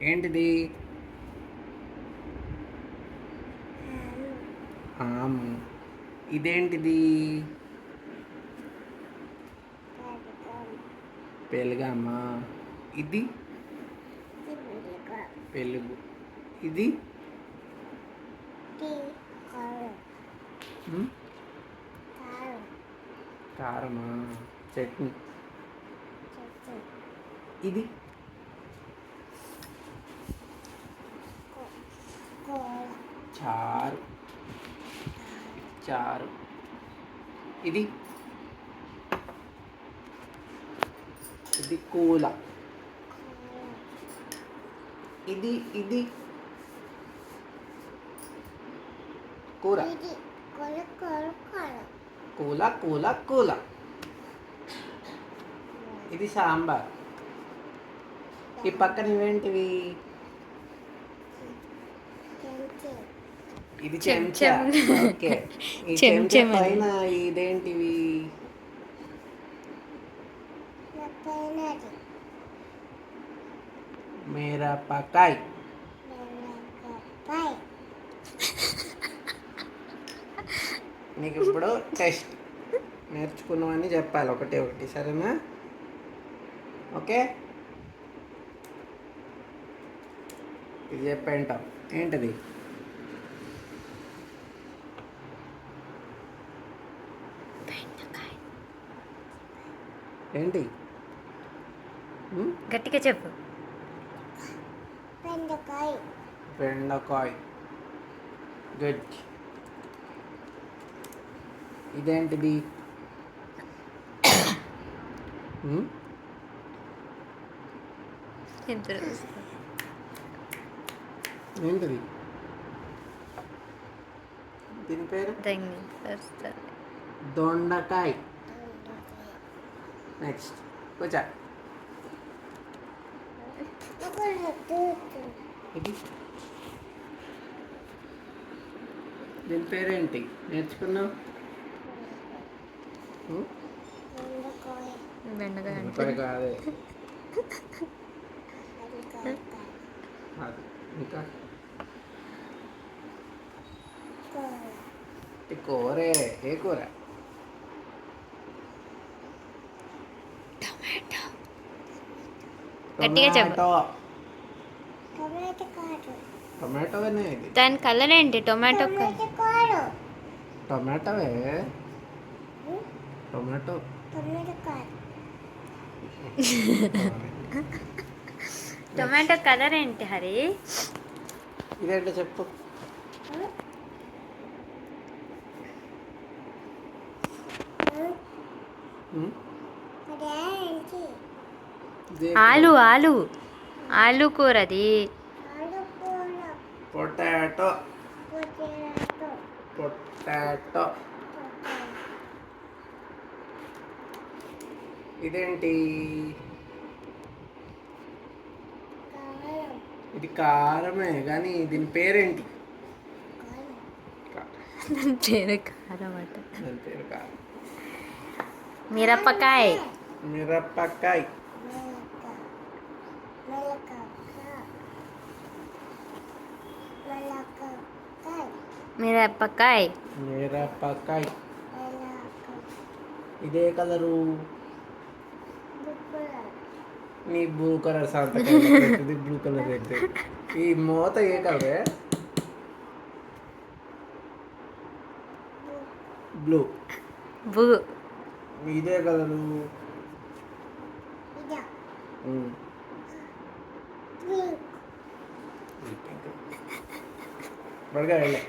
ఏంటిది? ఆము. ఇదేంటిది? పెలుగమ్మా. ఇది పెలుగు. ఇది ఉమ్, కారమా. చట్నీ. ఇది చారు. చారు. ఇది ఇది కూల. ఇది కూర. కూల కూల కూల. ఇది సాంబార్. ఈ పక్కన ఇవేంటివి? ఇది చెంచా. ఓకే. ఈ చెంచా పైన ఇదేంటివి? మిరపకాయ. నీకు ఇప్పుడు టెస్ట్. నేర్చుకున్నామని చెప్పాలి ఒకటి ఒకటి, సరేనా? ఓకే. ఇది చెప్పేంటాం. ఏంటిది? ఏంటి? గట్టిగా చెప్పు. బెండకాయ. గుడ్. ఇదేంటిది? ఏంటిది? దీని పేరు దొండకాయ. నెక్స్ట్ కూర్చో. ఇది దీని పేరేంటి? నేర్చుకున్నావు? బెండకాయ కాదే. ఇంకా కూరే. ఏ కూర? గట్టిగా చెప్పు. టొమాటోనే ఇది. దాని కలర్ ఏంటి? టొమాటో టొమాటోవే. టొమాటో. టొమాటో కలర్ ఏంటి హరి? ఇదేంటో చెప్పు. ఆలు ఆలు ఆలు కూరది. పొటాటో. పొటాటో. ఇదేంటి? ఇది కారమే కానీ దీని పేరేంటి? పేరు కారం అట. దాని పేరు కారం. మిరపకాయ. మిరపకాయ. మిరపకాయ. మిరపకాయ. ఇదే కలరు? నీ బ్లూ కలర్ సంతకాయ. బ్లూ కలర్ అయితే ఈ మూత ఏ కలరే? బ్లూ. ఇదే కలరు? పడగా వెళ్ళే.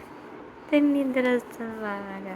నిద్ర వస్తుంది బాగా.